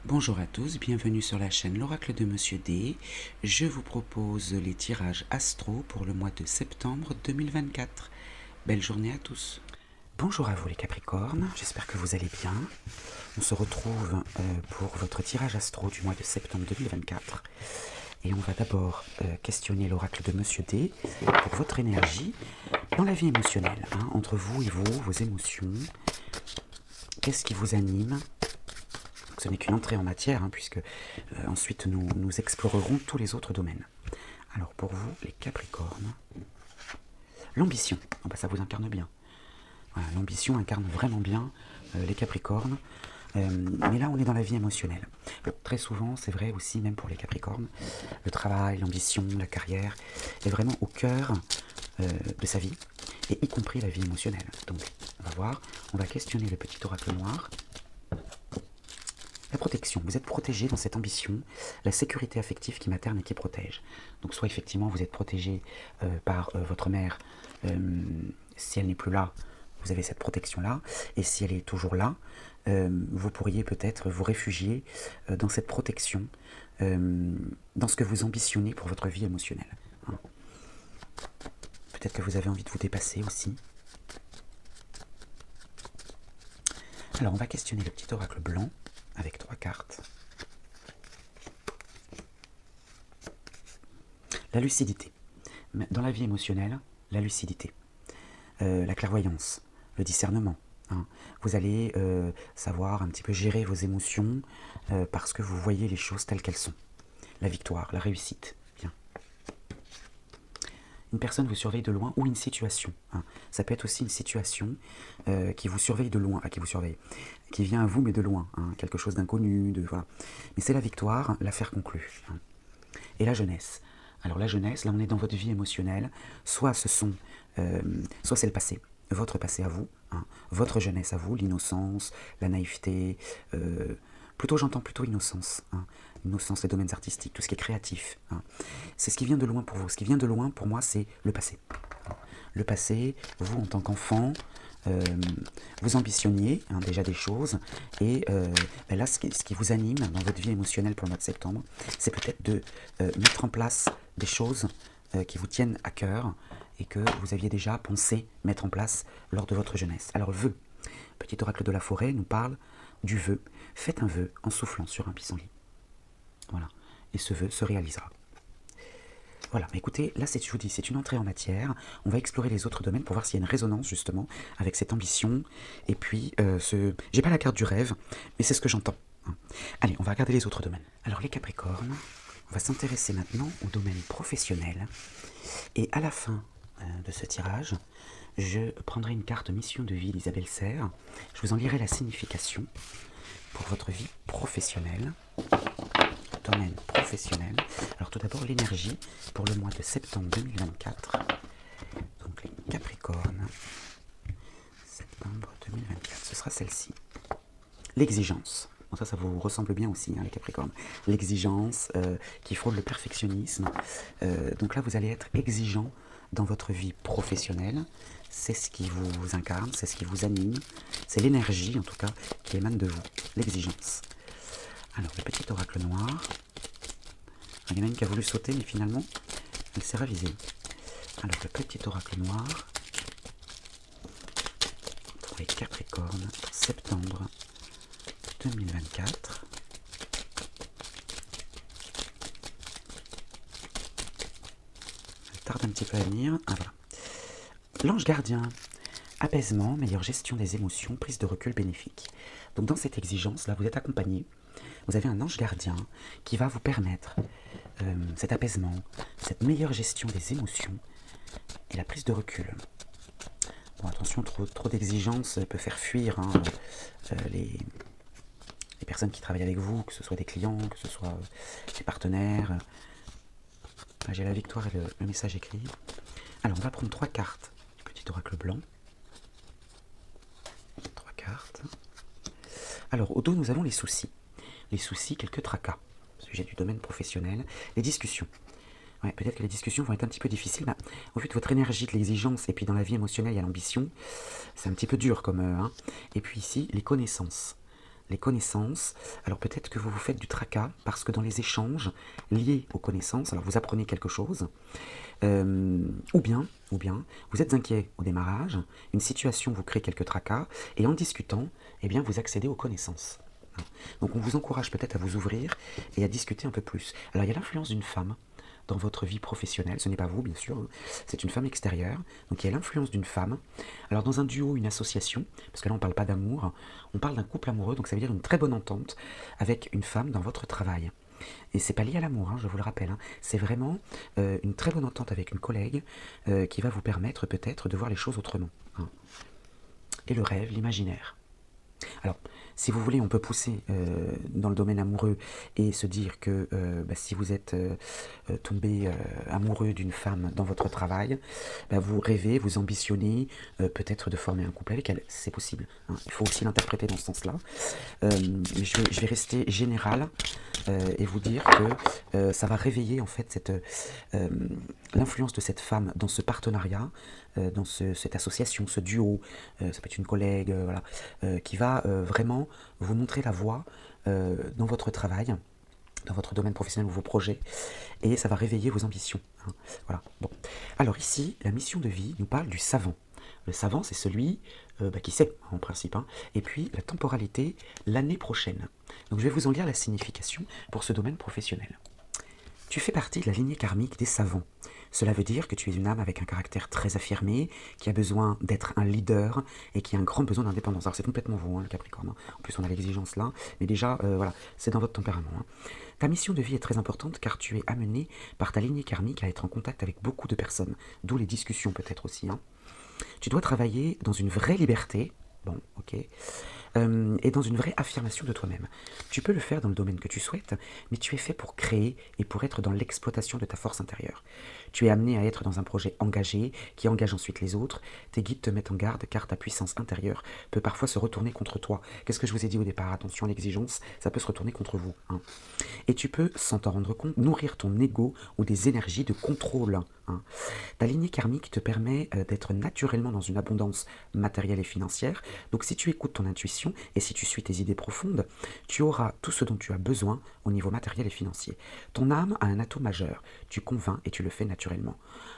Bonjour à tous, bienvenue sur la chaîne L'Oracle de Monsieur D. Je vous propose les tirages astro pour le mois de septembre 2024. Belle journée à tous. Bonjour à vous les Capricornes, j'espère que vous allez bien. On se retrouve pour votre tirage astro du mois de septembre 2024. Et on va d'abord questionner l'oracle de Monsieur D pour votre énergie dans la vie émotionnelle, entre vous et vous, vos émotions. Qu'est-ce qui vous anime? Ce n'est qu'une entrée en matière, puisque ensuite nous explorerons tous les autres domaines. Alors pour vous, les Capricornes, l'ambition, ça vous incarne bien. Voilà, l'ambition incarne vraiment bien les Capricornes. Mais là, on est dans la vie émotionnelle. Bon, très souvent, c'est vrai aussi, même pour les Capricornes, le travail, l'ambition, la carrière est vraiment au cœur de sa vie, et y compris la vie émotionnelle. Donc, on va voir, on va questionner le petit oracle noir. La protection, vous êtes protégé dans cette ambition, la sécurité affective qui materne et qui protège. Donc soit effectivement vous êtes protégé par votre mère, si elle n'est plus là, vous avez cette protection-là, et si elle est toujours là, vous pourriez peut-être vous réfugier dans cette protection, dans ce que vous ambitionnez pour votre vie émotionnelle. Peut-être que vous avez envie de vous dépasser aussi. Alors on va questionner le petit oracle blanc, avec 3 cartes. La lucidité. Dans la vie émotionnelle, la lucidité. La clairvoyance, le discernement. Vous allez savoir un petit peu gérer vos émotions parce que vous voyez les choses telles qu'elles sont. La victoire, la réussite. Bien. Une personne vous surveille de loin ou une situation. Ça peut être aussi une situation qui vous surveille de loin, qui vient à vous mais de loin, quelque chose d'inconnu, voilà. Mais c'est la victoire, l'affaire conclue. Et la jeunesse. Alors la jeunesse, là on est dans votre vie émotionnelle, soit c'est le passé, votre passé à vous, votre jeunesse à vous, l'innocence, la naïveté, j'entends plutôt innocence, innocence, les domaines artistiques, tout ce qui est créatif. C'est ce qui vient de loin pour vous. Ce qui vient de loin pour moi, c'est le passé. Le passé, vous en tant qu'enfant, vous ambitionniez déjà des choses, et là ce qui vous anime dans votre vie émotionnelle pour le mois de septembre, c'est peut-être de mettre en place des choses qui vous tiennent à cœur et que vous aviez déjà pensé mettre en place lors de votre jeunesse. Alors vœu, petit oracle de la forêt nous parle du vœu. Faites un vœu en soufflant sur un pissenlit. Voilà, et ce vœu se réalisera. Voilà, mais écoutez, là je vous dis, c'est une entrée en matière. On va explorer les autres domaines pour voir s'il y a une résonance justement avec cette ambition. Et puis, j'ai pas la carte du rêve, mais c'est ce que j'entends. Allez, on va regarder les autres domaines. Alors les Capricornes, on va s'intéresser maintenant au domaine professionnel. Et à la fin de ce tirage, je prendrai une carte mission de vie d'Isabelle Serre. Je vous en lirai la signification pour votre vie professionnelle. Domaine professionnel. Alors tout d'abord l'énergie pour le mois de septembre 2024. Donc les Capricornes, septembre 2024, ce sera celle-ci. L'exigence. Bon, ça vous ressemble bien aussi, les Capricornes. L'exigence qui frôle le perfectionnisme. Donc là, vous allez être exigeant dans votre vie professionnelle. C'est ce qui vous incarne, c'est ce qui vous anime. C'est l'énergie, en tout cas, qui émane de vous. L'exigence. Alors, le petit oracle noir. Il y en a une qui a voulu sauter, mais finalement, elle s'est ravisée. Alors, le petit oracle noir pour les Capricornes, septembre 2024. Elle tarde un petit peu à venir. Ah, voilà. L'ange gardien. Apaisement, meilleure gestion des émotions, prise de recul bénéfique. Donc, dans cette exigence, là, vous êtes accompagné. Vous avez un ange gardien qui va vous permettre cet apaisement, cette meilleure gestion des émotions et la prise de recul. Bon, attention, trop d'exigence peut faire fuir les personnes qui travaillent avec vous, que ce soit des clients, que ce soit des partenaires. Là, j'ai la victoire et le message écrit. Alors, on va prendre 3 cartes du petit oracle blanc. 3 cartes. Alors, au dos, nous avons les soucis. Les soucis, quelques tracas, sujet du domaine professionnel, les discussions. Ouais, peut-être que les discussions vont être un petit peu difficiles, mais au vu de votre énergie, de l'exigence, et puis dans la vie émotionnelle, il y a l'ambition, c'est un petit peu dur comme... Et puis ici, les connaissances. les connaissances. Alors peut-être que vous vous faites du tracas parce que dans les échanges liés aux connaissances, alors vous apprenez quelque chose, ou bien, vous êtes inquiet au démarrage, une situation vous crée quelques tracas, et en discutant, eh bien, vous accédez aux connaissances. Donc on vous encourage peut-être à vous ouvrir et à discuter un peu plus. Alors il y a l'influence d'une femme dans votre vie professionnelle, ce n'est pas vous bien sûr, hein. C'est une femme extérieure, donc il y a l'influence d'une femme. Alors dans un duo, une association, parce que là on ne parle pas d'amour, on parle d'un couple amoureux, donc ça veut dire une très bonne entente avec une femme dans votre travail. Et c'est pas lié à l'amour, hein, je vous le rappelle, hein. C'est vraiment une très bonne entente avec une collègue qui va vous permettre peut-être de voir les choses autrement, hein. Et le rêve, l'imaginaire. Alors, si vous voulez, on peut pousser dans le domaine amoureux et se dire que si vous êtes tombé amoureux d'une femme dans votre travail, vous rêvez, vous ambitionnez peut-être de former un couple avec elle. C'est possible, hein. Il faut aussi l'interpréter dans ce sens-là. Mais je vais rester général et vous dire que ça va réveiller en fait l'influence de cette femme dans ce partenariat, dans cette association, ce duo, ça peut être une collègue, voilà, qui va vraiment vous montrer la voie dans votre travail, dans votre domaine professionnel ou vos projets, et ça va réveiller vos ambitions, hein. Voilà. Bon. Alors ici, la mission de vie nous parle du savant. Le savant, c'est celui qui sait, en principe, hein. Et puis, la temporalité, l'année prochaine. Donc je vais vous en lire la signification pour ce domaine professionnel. Tu fais partie de la lignée karmique des savants. Cela veut dire que tu es une âme avec un caractère très affirmé, qui a besoin d'être un leader et qui a un grand besoin d'indépendance. Alors c'est complètement vous, hein, le Capricorne, hein. En plus on a l'exigence là, mais déjà, voilà, c'est dans votre tempérament, hein. Ta mission de vie est très importante car tu es amené par ta lignée karmique à être en contact avec beaucoup de personnes, d'où les discussions peut-être aussi, hein. Tu dois travailler dans une vraie liberté, bon, ok, et dans une vraie affirmation de toi-même. Tu peux le faire dans le domaine que tu souhaites, mais tu es fait pour créer et pour être dans l'exploitation de ta force intérieure. Tu es amené à être dans un projet engagé, qui engage ensuite les autres. Tes guides te mettent en garde car ta puissance intérieure peut parfois se retourner contre toi. Qu'est-ce que je vous ai dit au départ? Attention à l'exigence, ça peut se retourner contre vous, hein. Et tu peux, sans t'en rendre compte, nourrir ton ego ou des énergies de contrôle, hein. Ta lignée karmique te permet d'être naturellement dans une abondance matérielle et financière. Donc si tu écoutes ton intuition et si tu suis tes idées profondes, tu auras tout ce dont tu as besoin au niveau matériel et financier. Ton âme a un atout majeur. Tu convaincs et tu le fais naturellement.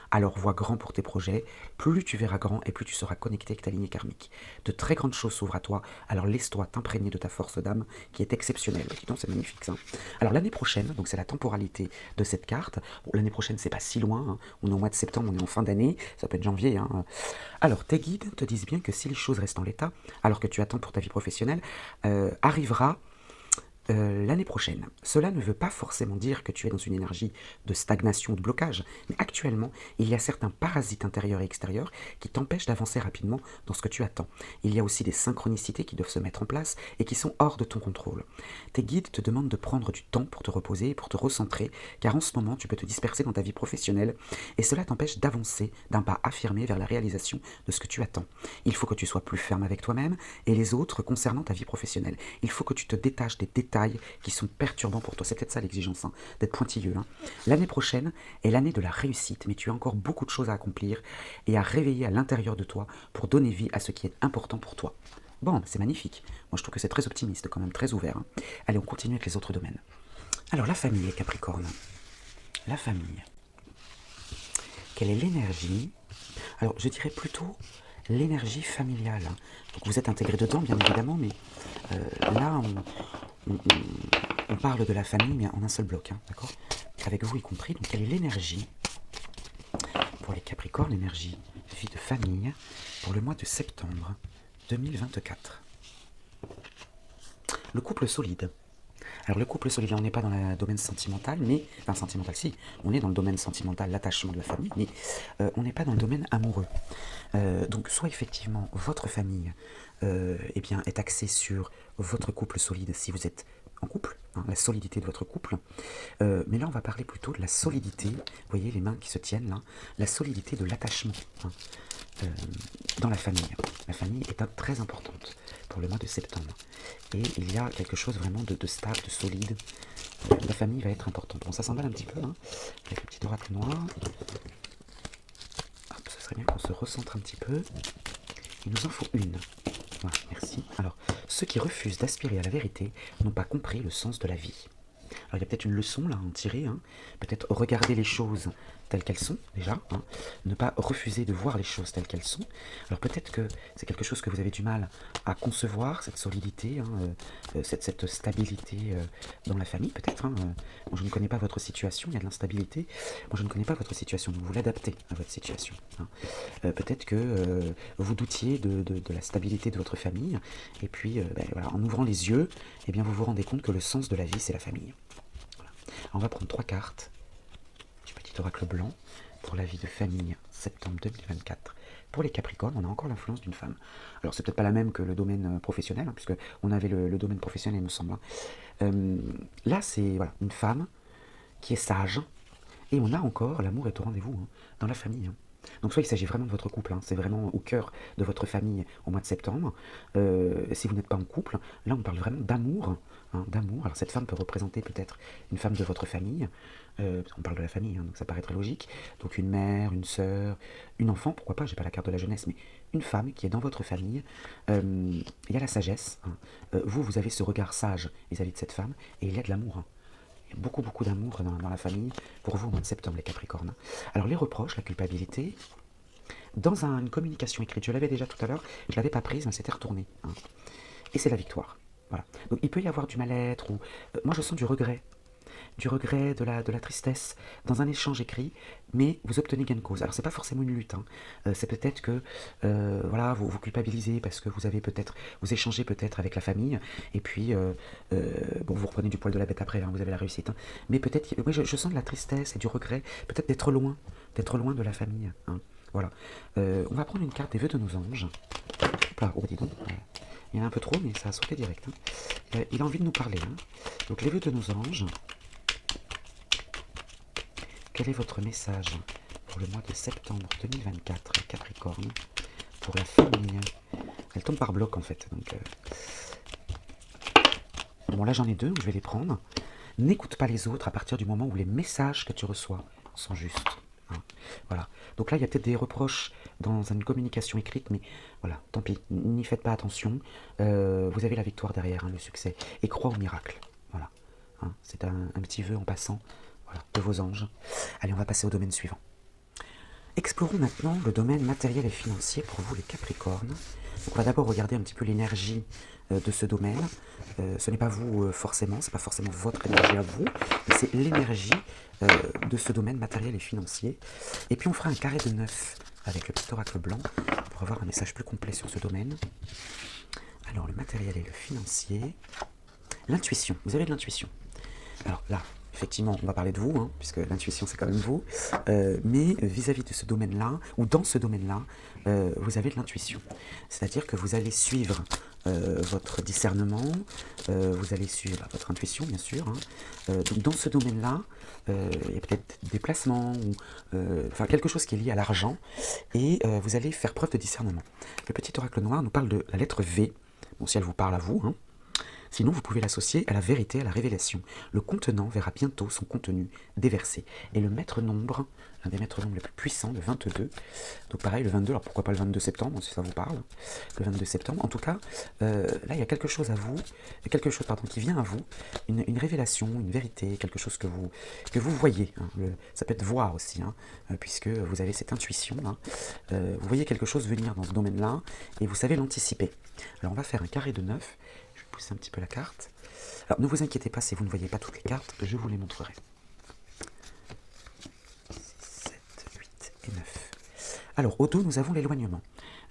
Alors vois grand pour tes projets. Plus tu verras grand et plus tu seras connecté avec ta lignée karmique. De très grandes choses s'ouvrent à toi. Alors laisse-toi t'imprégner de ta force d'âme qui est exceptionnelle. Dis donc, c'est magnifique ça. Alors l'année prochaine, donc c'est la temporalité de cette carte. Bon, l'année prochaine, c'est pas si loin, hein. On est au mois de septembre, on est en fin d'année. Ça peut être janvier, hein. Alors tes guides te disent bien que si les choses restent en l'état, alors que tu attends pour ta vie professionnelle, arrivera l'année prochaine. Cela ne veut pas forcément dire que tu es dans une énergie de stagnation ou de blocage, mais actuellement, il y a certains parasites intérieurs et extérieurs qui t'empêchent d'avancer rapidement dans ce que tu attends. Il y a aussi des synchronicités qui doivent se mettre en place et qui sont hors de ton contrôle. Tes guides te demandent de prendre du temps pour te reposer et pour te recentrer, car en ce moment, tu peux te disperser dans ta vie professionnelle et cela t'empêche d'avancer d'un pas affirmé vers la réalisation de ce que tu attends. Il faut que tu sois plus ferme avec toi-même et les autres concernant ta vie professionnelle. Il faut que tu te détaches des détails qui sont perturbants pour toi. C'est peut-être ça l'exigence, hein, d'être pointilleux, hein. L'année prochaine est l'année de la réussite, mais tu as encore beaucoup de choses à accomplir et à réveiller à l'intérieur de toi pour donner vie à ce qui est important pour toi. Bon, c'est magnifique. Moi, je trouve que c'est très optimiste, quand même, très ouvert, hein. Allez, on continue avec les autres domaines. Alors, la famille, les Capricornes. La famille. Quelle est l'énergie? Alors, je dirais plutôt l'énergie familiale. Donc, vous êtes intégré dedans, bien évidemment, mais là, on parle de la famille, mais en un seul bloc, hein, d'accord? Avec vous y compris. Donc, quelle est l'énergie pour les Capricornes, l'énergie vie de famille pour le mois de septembre 2024? Le couple solide. Alors le couple solide, là on n'est pas dans le domaine sentimental, mais, enfin sentimental si, on est dans le domaine sentimental, l'attachement de la famille, mais on n'est pas dans le domaine amoureux. Donc soit effectivement votre famille eh bien, est axée sur votre couple solide si vous êtes en couple, hein, la solidité de votre couple, mais là on va parler plutôt de la solidité, vous voyez les mains qui se tiennent là, la solidité de l'attachement, hein, dans la famille. La famille est très importante pour le mois de septembre. Et il y a quelque chose vraiment de stable, de solide. La famille va être importante. Bon, ça s'emballe un petit peu, hein, avec le petit oracle noir. Hop, ce serait bien qu'on se recentre un petit peu. Il nous en faut une. Voilà, merci. Alors, ceux qui refusent d'aspirer à la vérité n'ont pas compris le sens de la vie. Alors il y a peut-être une leçon là à en tirer, hein. Peut-être regarder les choses telles qu'elles sont déjà, hein. Ne pas refuser de voir les choses telles qu'elles sont. Alors peut-être que c'est quelque chose que vous avez du mal à concevoir, cette solidité, hein, cette stabilité dans la famille peut-être, hein. Moi, je ne connais pas votre situation, il y a de l'instabilité, moi je ne connais pas votre situation, donc vous l'adaptez à votre situation, hein. Peut-être que vous doutiez de la stabilité de votre famille, et puis voilà, en ouvrant les yeux, eh bien, vous vous rendez compte que le sens de la vie c'est la famille. On va prendre 3 cartes du petit oracle blanc pour la vie de famille, septembre 2024. Pour les Capricornes, on a encore l'influence d'une femme. Alors, c'est peut-être pas la même que le domaine professionnel, hein, puisque on avait le domaine professionnel, il me semble, hein. Là, c'est voilà, une femme qui est sage, et on a encore l'amour est au rendez-vous, hein, dans la famille, hein. Donc soit il s'agit vraiment de votre couple, hein, c'est vraiment au cœur de votre famille au mois de septembre. Si vous n'êtes pas en couple, là on parle vraiment d'amour, hein, d'amour. Alors cette femme peut représenter peut-être une femme de votre famille, on parle de la famille, hein, donc ça paraît très logique. Donc une mère, une sœur, une enfant, pourquoi pas, j'ai pas la carte de la jeunesse, mais une femme qui est dans votre famille. Il y a la sagesse, hein. Vous avez ce regard sage vis-à-vis de cette femme, et il y a de l'amour, hein. Beaucoup, beaucoup d'amour dans la famille pour vous au mois de septembre, les Capricornes. Alors, les reproches, la culpabilité, dans une communication écrite, je l'avais déjà tout à l'heure, je ne l'avais pas prise, mais c'était retourné, hein. Et c'est la victoire. Voilà. Donc, il peut y avoir du mal-être, ou moi je sens du regret, de la tristesse, dans un échange écrit, mais vous obtenez gain de cause. Alors c'est pas forcément une lutte, hein. C'est peut-être que voilà, vous culpabilisez parce que vous échangez peut-être avec la famille, et puis bon, vous reprenez du poil de la bête après, hein, vous avez la réussite, hein. Mais peut-être, oui, je sens de la tristesse et du regret, peut-être d'être loin de la famille, hein. Voilà. On va prendre une carte des vœux de nos anges. Hop là, oh dis donc, il y en a un peu trop, mais ça a sauté direct, hein. Il a envie de nous parler, hein. Donc les vœux de nos anges. Quel est votre message pour le mois de septembre 2024, Capricorne, pour la famille? Elle tombe par bloc en fait. Donc, bon, là j'en ai 2, donc je vais les prendre. N'écoute pas les autres à partir du moment où les messages que tu reçois sont justes, hein. Voilà. Donc là, il y a peut-être des reproches dans une communication écrite, mais voilà, tant pis, n'y faites pas attention. Vous avez la victoire derrière, hein, le succès. Et crois au miracle. Voilà. Hein, c'est un petit vœu en passant. Voilà, de vos anges. Allez, on va passer au domaine suivant. Explorons maintenant le domaine matériel et financier pour vous les Capricornes. Donc on va d'abord regarder un petit peu l'énergie de ce domaine. Ce n'est pas vous forcément, c'est pas forcément votre énergie à vous, mais c'est l'énergie de ce domaine matériel et financier. Et puis on fera un carré de 9 avec le petit oracle blanc pour avoir un message plus complet sur ce domaine. Alors le matériel et le financier. L'intuition, vous avez de l'intuition. Alors là, effectivement, on va parler de vous, hein, puisque l'intuition c'est quand même vous, mais vis-à-vis de ce domaine-là, ou dans ce domaine-là, vous avez de l'intuition. C'est-à-dire que vous allez suivre votre discernement, vous allez suivre votre intuition, bien sûr, hein. Donc dans ce domaine-là, il y a peut-être des placements, ou enfin quelque chose qui est lié à l'argent, et vous allez faire preuve de discernement. Le petit oracle noir nous parle de la lettre V, bon si elle vous parle à vous, hein. Sinon, vous pouvez l'associer à la vérité, à la révélation. Le contenant verra bientôt son contenu déversé. Et le maître nombre, l'un des maîtres nombres les plus puissants, le 22. Donc pareil, le 22, alors pourquoi pas le 22 septembre, si ça vous parle. Le 22 septembre. En tout cas, là, il y a quelque chose à vous, qui vient à vous, une révélation, une vérité, quelque chose que vous voyez, hein. Ça peut être voir aussi, hein, puisque vous avez cette intuition, hein. Vous voyez quelque chose venir dans ce domaine-là, et vous savez l'anticiper. Alors on va faire un carré de 9. Pousser un petit peu la carte. Alors ne vous inquiétez pas si vous ne voyez pas toutes les cartes, je vous les montrerai. 6, 7, 8 et 9. Alors au dos, nous avons l'éloignement.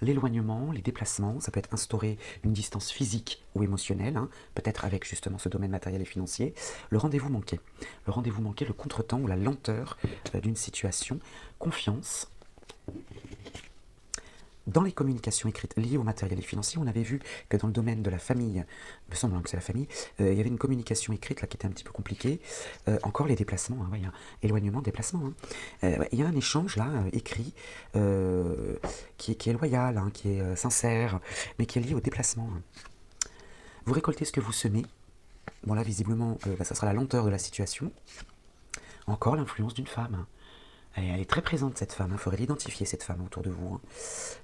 L'éloignement, les déplacements, ça peut être instaurer une distance physique ou émotionnelle, hein, peut-être avec justement ce domaine matériel et financier. Le rendez-vous manqué. Le rendez-vous manqué, le contretemps ou la lenteur d'une situation. Confiance. Dans les communications écrites liées au matériel et financier, on avait vu que dans le domaine de la famille, il me semble que c'est la famille, il y avait une communication écrite là qui était un petit peu compliquée. Encore les déplacements, hein, ouais, éloignement, déplacement, hein. Il y a un échange là, écrit, qui est loyal, hein, qui est sincère, mais qui est lié au déplacement, hein. Vous récoltez ce que vous semez. Bon là, visiblement, ça sera la lenteur de la situation. Encore l'influence d'une femme, hein. Elle est très présente cette femme, il faudrait l'identifier cette femme autour de vous. Hein.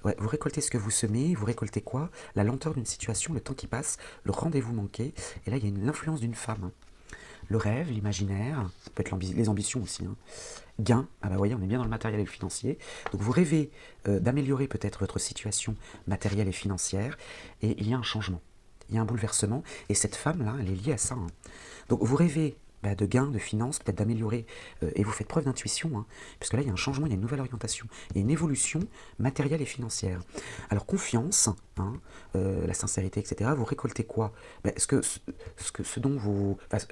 Ouais, vous récoltez ce que vous semez, vous récoltez quoi? La lenteur d'une situation, le temps qui passe, le rendez-vous manqué, et là il y a l'influence d'une femme. Hein. Le rêve, l'imaginaire, peut être les ambitions aussi. Hein. Gain, ah bah vous voyez, on est bien dans le matériel et le financier. Donc vous rêvez d'améliorer peut-être votre situation matérielle et financière, et il y a un changement, il y a un bouleversement, et cette femme-là, elle est liée à ça. Hein. Donc vous rêvez de gains, de finances, peut-être d'améliorer, et vous faites preuve d'intuition, hein, parce que là il y a un changement, il y a une nouvelle orientation, il y a une évolution matérielle et financière. Alors confiance, hein, la sincérité, etc., vous récoltez quoi? Ce dont vous... Enfin,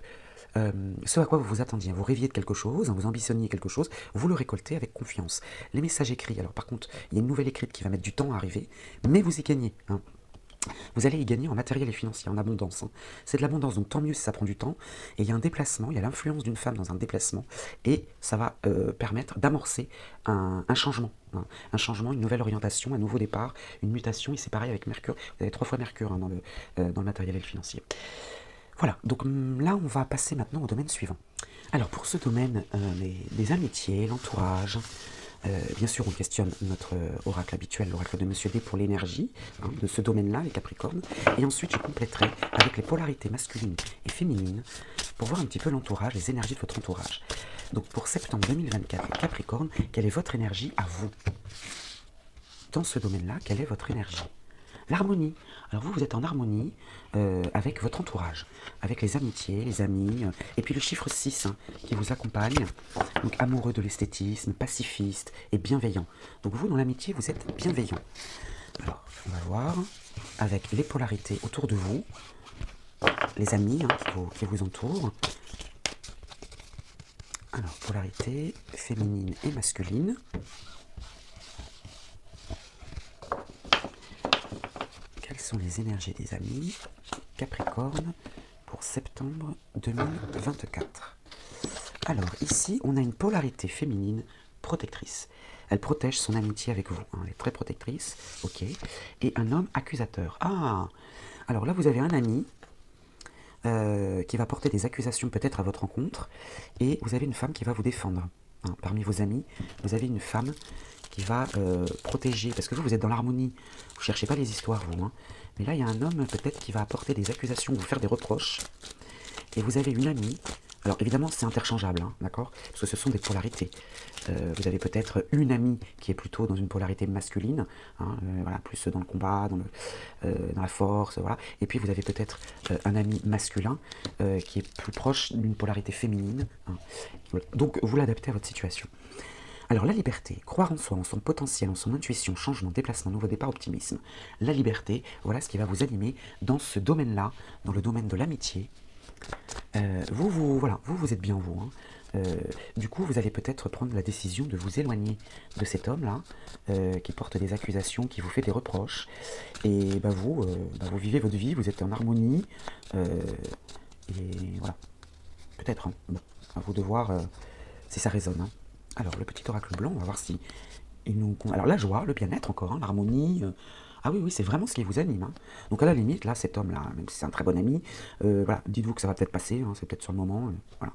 ce à quoi vous vous attendiez, vous rêviez de quelque chose, vous ambitionniez quelque chose, vous le récoltez avec confiance. Les messages écrits, alors par contre, il y a une nouvelle écrite qui va mettre du temps à arriver, mais vous y gagnez. Hein. Vous allez y gagner en matériel et financier, en abondance. Hein. C'est de l'abondance, donc tant mieux si ça prend du temps. Et il y a un déplacement, il y a l'influence d'une femme dans un déplacement, et ça va permettre d'amorcer un changement. Hein. Un changement, une nouvelle orientation, un nouveau départ, une mutation, et c'est pareil avec Mercure. Vous avez 3 fois Mercure hein, dans le matériel et le financier. Voilà, donc là on va passer maintenant au domaine suivant. Alors pour ce domaine des amitiés, l'entourage, bien sûr on questionne notre oracle habituel, l'oracle de Monsieur D pour l'énergie hein, de ce domaine-là, les Capricornes, et ensuite je compléterai avec les polarités masculines et féminines pour voir un petit peu l'entourage, les énergies de votre entourage. Donc pour septembre 2024, les Capricornes, quelle est votre énergie à vous? Dans ce domaine-là, quelle est votre énergie? L'harmonie. Alors vous êtes en harmonie avec votre entourage, avec les amitiés, les amis, et puis le chiffre 6 hein, qui vous accompagne, donc amoureux de l'esthétisme, pacifiste et bienveillant. Donc vous, dans l'amitié, vous êtes bienveillant. Alors, on va voir avec les polarités autour de vous, les amis hein, qui vous entourent. Alors, polarité féminine et masculine. Quelles sont les énergies des amis Capricorne pour septembre 2024? Alors ici, on a une polarité féminine protectrice. Elle protège son amitié avec vous. Hein, elle est très protectrice, ok. Et un homme accusateur. Ah, alors là, vous avez un ami qui va porter des accusations peut-être à votre rencontre, et vous avez une femme qui va vous défendre. Hein, parmi vos amis, vous avez une femme qui va protéger, parce que vous êtes dans l'harmonie, vous ne cherchez pas les histoires, vous. Hein. Mais là, il y a un homme peut-être qui va apporter des accusations, vous faire des reproches, et vous avez une amie. Alors évidemment, c'est interchangeable, hein, d'accord? Parce que ce sont des polarités. Vous avez peut-être une amie qui est plutôt dans une polarité masculine, hein, voilà, plus dans le combat, dans la force, voilà. Et puis vous avez peut-être un ami masculin qui est plus proche d'une polarité féminine. Hein. Voilà. Donc vous l'adaptez à votre situation. Alors la liberté, croire en soi, en son potentiel, en son intuition, changement, déplacement, nouveau départ, optimisme. La liberté, voilà ce qui va vous animer dans ce domaine-là, dans le domaine de l'amitié. Vous êtes bien vous. Hein. Du coup, vous allez peut-être prendre la décision de vous éloigner de cet homme-là, qui porte des accusations, qui vous fait des reproches. Et vous vivez votre vie, vous êtes en harmonie. Et voilà. Peut-être. Hein. Bon, à vous de voir si ça résonne. Hein. Alors, le petit oracle blanc, on va voir si il nous... Alors, la joie, le bien-être encore, hein, l'harmonie... Ah oui, c'est vraiment ce qui vous anime. Hein. Donc à la limite, là, cet homme-là, même si c'est un très bon ami, voilà, dites-vous que ça va peut-être passer, hein, c'est peut-être sur le moment, voilà.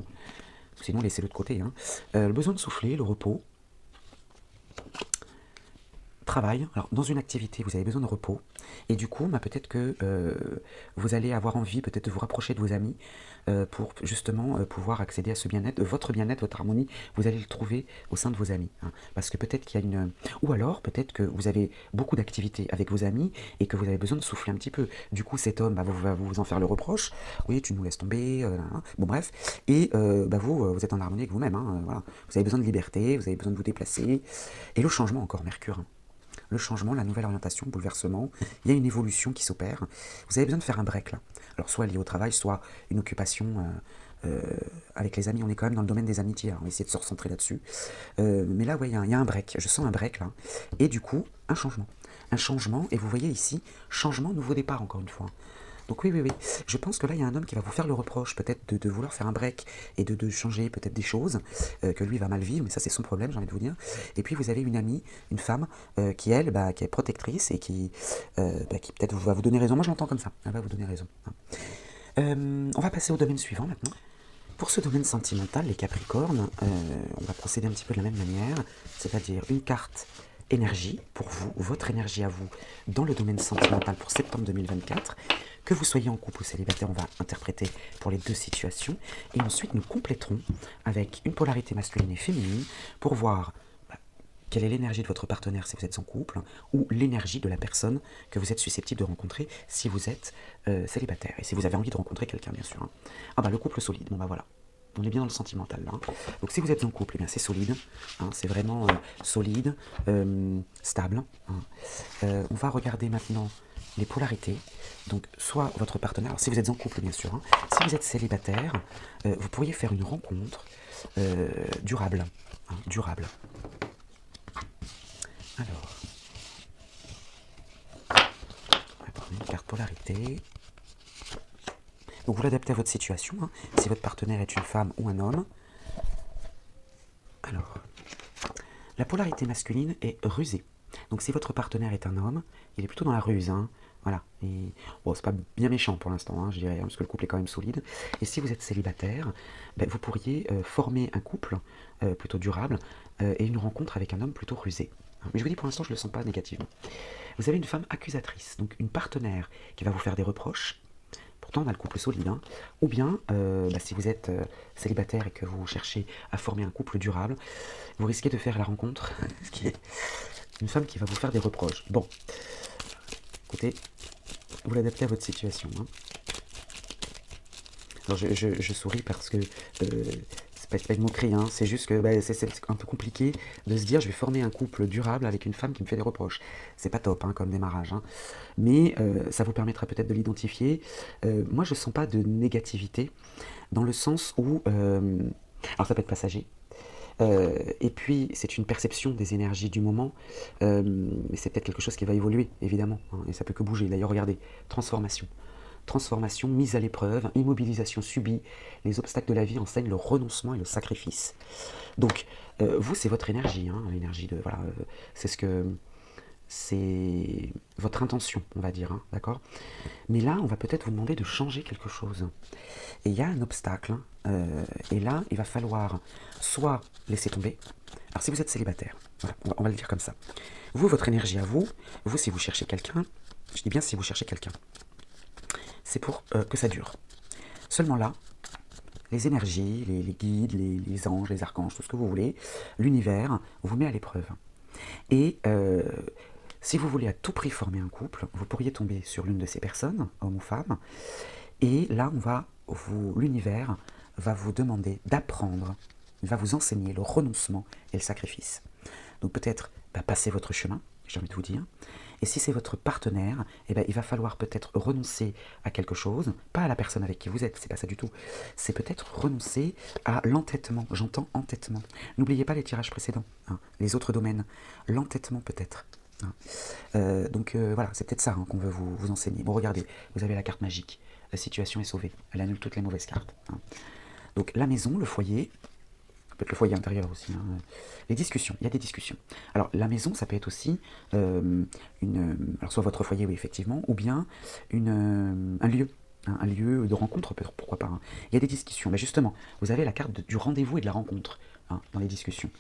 Sinon, laissez-le de côté. Hein. Le besoin de souffler, le repos, travail. Alors, dans une activité, vous avez besoin de repos. Et du coup, peut-être que vous allez avoir envie peut-être de vous rapprocher de vos amis pour justement pouvoir accéder à ce bien-être, votre bien-être, votre harmonie. Vous allez le trouver au sein de vos amis. Hein. Parce que peut-être qu'il y a une... Ou alors, peut-être que vous avez beaucoup d'activités avec vos amis et que vous avez besoin de souffler un petit peu. Du coup, cet homme va vous en faire le reproche. Oui, tu nous laisses tomber. Hein. Bon, bref. Et vous êtes en harmonie avec vous-même. Hein. Voilà. Vous avez besoin de liberté, vous avez besoin de vous déplacer. Et le changement encore, Mercure. Hein. Le changement, la nouvelle orientation, le bouleversement, il y a une évolution qui s'opère. Vous avez besoin de faire un break là. Alors soit lié au travail, soit une occupation avec les amis. On est quand même dans le domaine des amitiés, hein. On va essayer de se recentrer là-dessus. Mais là, ouais, il y a un break, je sens un break là. Et du coup, un changement. Un changement, et vous voyez ici, changement, nouveau départ encore une fois. Donc oui, je pense que là, il y a un homme qui va vous faire le reproche peut-être de vouloir faire un break et de changer peut-être des choses que lui va mal vivre, mais ça c'est son problème, j'ai envie de vous dire. Et puis vous avez une amie, une femme qui elle, qui est protectrice et qui peut-être va vous donner raison. Moi je l'entends comme ça, elle va vous donner raison. On va passer au domaine suivant maintenant. Pour ce domaine sentimental, les Capricornes, on va procéder un petit peu de la même manière, c'est-à-dire une carte énergie pour vous, votre énergie à vous dans le domaine sentimental pour septembre 2024. Que vous soyez en couple ou célibataire, on va interpréter pour les deux situations. Et ensuite, nous compléterons avec une polarité masculine et féminine pour voir quelle est l'énergie de votre partenaire si vous êtes en couple, ou l'énergie de la personne que vous êtes susceptible de rencontrer si vous êtes célibataire. Et si vous avez envie de rencontrer quelqu'un, bien sûr. Hein. Ah bah le couple solide, bon bah voilà. On est bien dans le sentimental là. Hein. Donc si vous êtes en couple, eh bien c'est solide. Hein, c'est vraiment solide, stable. Hein. On va regarder maintenant les polarités. Donc soit votre partenaire, alors si vous êtes en couple bien sûr, hein, si vous êtes célibataire, vous pourriez faire une rencontre durable. Hein, durable. Alors, on va prendre une carte polarité. Donc vous l'adaptez à votre situation, hein, si votre partenaire est une femme ou un homme. Alors, la polarité masculine est rusée. Donc si votre partenaire est un homme, il est plutôt dans la ruse. Hein, voilà. Et, bon, c'est pas bien méchant pour l'instant, hein, je dirais, hein, parce que le couple est quand même solide. Et si vous êtes célibataire, ben, vous pourriez former un couple plutôt durable et une rencontre avec un homme plutôt rusé. Mais je vous dis, pour l'instant, je ne le sens pas négativement. Vous avez une femme accusatrice, donc une partenaire qui va vous faire des reproches. Pourtant, on a le couple solide. Hein. Ou bien, si vous êtes célibataire et que vous cherchez à former un couple durable, vous risquez de faire la rencontre qui est une femme qui va vous faire des reproches. Bon, écoutez, vous l'adaptez à votre situation. Hein. Alors, je souris parce que c'est pas une moquerie, hein. C'est juste que c'est un peu compliqué de se dire je vais former un couple durable avec une femme qui me fait des reproches. C'est pas top hein, comme démarrage, hein. Mais ça vous permettra peut-être de l'identifier. Moi je sens pas de négativité dans le sens où, alors ça peut être passager, et puis c'est une perception des énergies du moment, mais c'est peut-être quelque chose qui va évoluer évidemment, hein, et ça peut que bouger. D'ailleurs regardez, transformation. Transformation, mise à l'épreuve, immobilisation subie, les obstacles de la vie enseignent le renoncement et le sacrifice. Donc, vous, c'est votre énergie, hein, l'énergie de... Voilà, c'est ce que... C'est votre intention, on va dire, hein, d'accord. Mais là, on va peut-être vous demander de changer quelque chose. Et il y a un obstacle, hein, et là, il va falloir soit laisser tomber. Alors, si vous êtes célibataire, voilà, on va le dire comme ça. Vous, votre énergie à vous, si vous cherchez quelqu'un, je dis bien si vous cherchez quelqu'un, c'est pour que ça dure. Seulement là, les énergies, les guides, les anges, les archanges, tout ce que vous voulez, l'univers vous met à l'épreuve. Et si vous voulez à tout prix former un couple, vous pourriez tomber sur l'une de ces personnes, homme ou femme, et là, l'univers va vous demander d'apprendre, il va vous enseigner le renoncement et le sacrifice. Donc peut-être passer votre chemin, j'ai envie de vous dire. Et si c'est votre partenaire, eh ben, il va falloir peut-être renoncer à quelque chose, pas à la personne avec qui vous êtes, c'est pas ça du tout. C'est peut-être renoncer à l'entêtement. J'entends entêtement. N'oubliez pas les tirages précédents, hein, les autres domaines. L'entêtement peut-être. Hein. Donc voilà, c'est peut-être ça hein, qu'on veut vous enseigner. Bon, regardez, vous avez la carte magique. La situation est sauvée. Elle annule toutes les mauvaises cartes. Hein. Donc la maison, le foyer, peut-être le foyer intérieur aussi. Hein. Les discussions, il y a des discussions. Alors la maison, ça peut être aussi alors soit votre foyer, oui effectivement, ou bien un lieu. Hein, un lieu de rencontre, peut-être, pourquoi pas. Hein. Il y a des discussions. Mais justement, vous avez la carte du rendez-vous et de la rencontre hein, dans les discussions.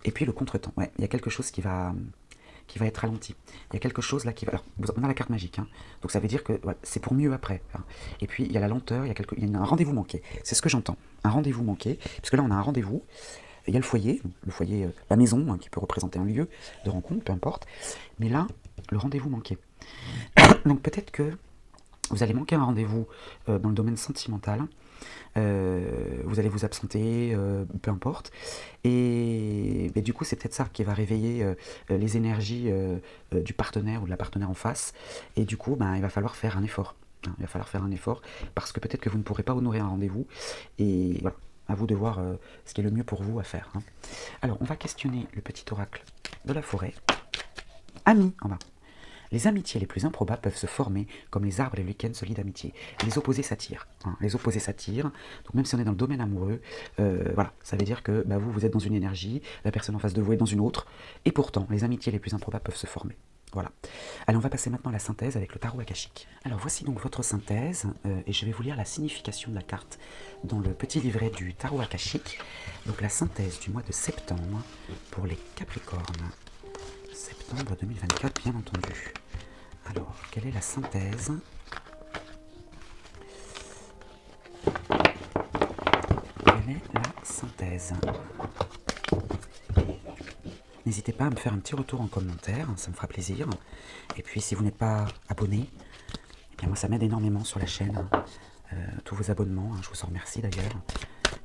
Et puis le contretemps. Ouais, il y a quelque chose qui va être ralenti. Il y a quelque chose là qui va... Alors, on a la carte magique, hein, donc ça veut dire que ouais, c'est pour mieux après. Hein. Et puis, il y a la lenteur, il y a un rendez-vous manqué. C'est ce que j'entends, un rendez-vous manqué, parce que là, on a un rendez-vous, il y a le foyer, la maison, hein, qui peut représenter un lieu de rencontre, peu importe, mais là, le rendez-vous manqué. Donc peut-être que vous allez manquer un rendez-vous dans le domaine sentimental, vous allez vous absenter, peu importe, et du coup c'est peut-être ça qui va réveiller les énergies du partenaire ou de la partenaire en face, et du coup il va falloir faire un effort, hein, il va falloir faire un effort, parce que peut-être que vous ne pourrez pas honorer un rendez-vous, et voilà, à vous de voir ce qui est le mieux pour vous à faire. Hein. Alors on va questionner le petit oracle de la forêt, Ami en bas. Les amitiés les plus improbables peuvent se former comme les arbres et les week-ends solides d'amitié. Les opposés s'attirent. Hein, les opposés s'attirent. Donc même si on est dans le domaine amoureux, voilà, ça veut dire que vous êtes dans une énergie, la personne en face de vous est dans une autre, et pourtant les amitiés les plus improbables peuvent se former. Voilà. Allez, on va passer maintenant à la synthèse avec le tarot akashique. Alors voici donc votre synthèse, et je vais vous lire la signification de la carte dans le petit livret du tarot akashique. Donc la synthèse du mois de septembre pour les Capricornes. Septembre 2024, bien entendu. Alors, quelle est la synthèse? Quelle est la synthèse? N'hésitez pas à me faire un petit retour en commentaire, ça me fera plaisir. Et puis si vous n'êtes pas abonné, eh bien moi ça m'aide énormément sur la chaîne, tous vos abonnements, je vous en remercie d'ailleurs.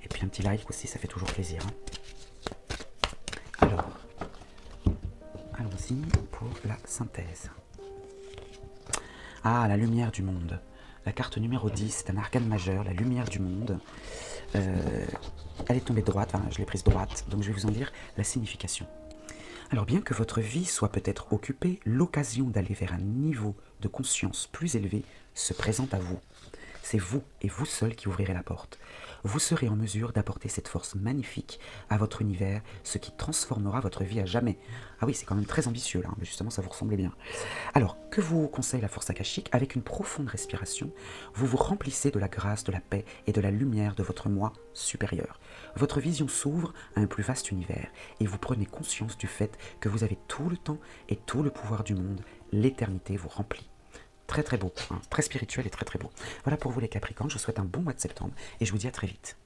Et puis un petit like aussi, ça fait toujours plaisir. Alors, allons-y pour la synthèse. Ah, la lumière du monde. La carte numéro 10, c'est un arcane majeur, la lumière du monde. Elle est tombée droite, enfin je l'ai prise droite, donc je vais vous en dire la signification. Alors bien que votre vie soit peut-être occupée, l'occasion d'aller vers un niveau de conscience plus élevé se présente à vous. C'est vous et vous seul qui ouvrirez la porte. Vous serez en mesure d'apporter cette force magnifique à votre univers, ce qui transformera votre vie à jamais. Ah oui, c'est quand même très ambitieux là, mais justement ça vous ressemblait bien. Alors, que vous conseille la force akashique? Avec une profonde respiration, vous vous remplissez de la grâce, de la paix et de la lumière de votre moi supérieur. Votre vision s'ouvre à un plus vaste univers et vous prenez conscience du fait que vous avez tout le temps et tout le pouvoir du monde. L'éternité vous remplit. Très très beau, très spirituel et très très beau. Voilà pour vous les Capricornes, je vous souhaite un bon mois de septembre et je vous dis à très vite.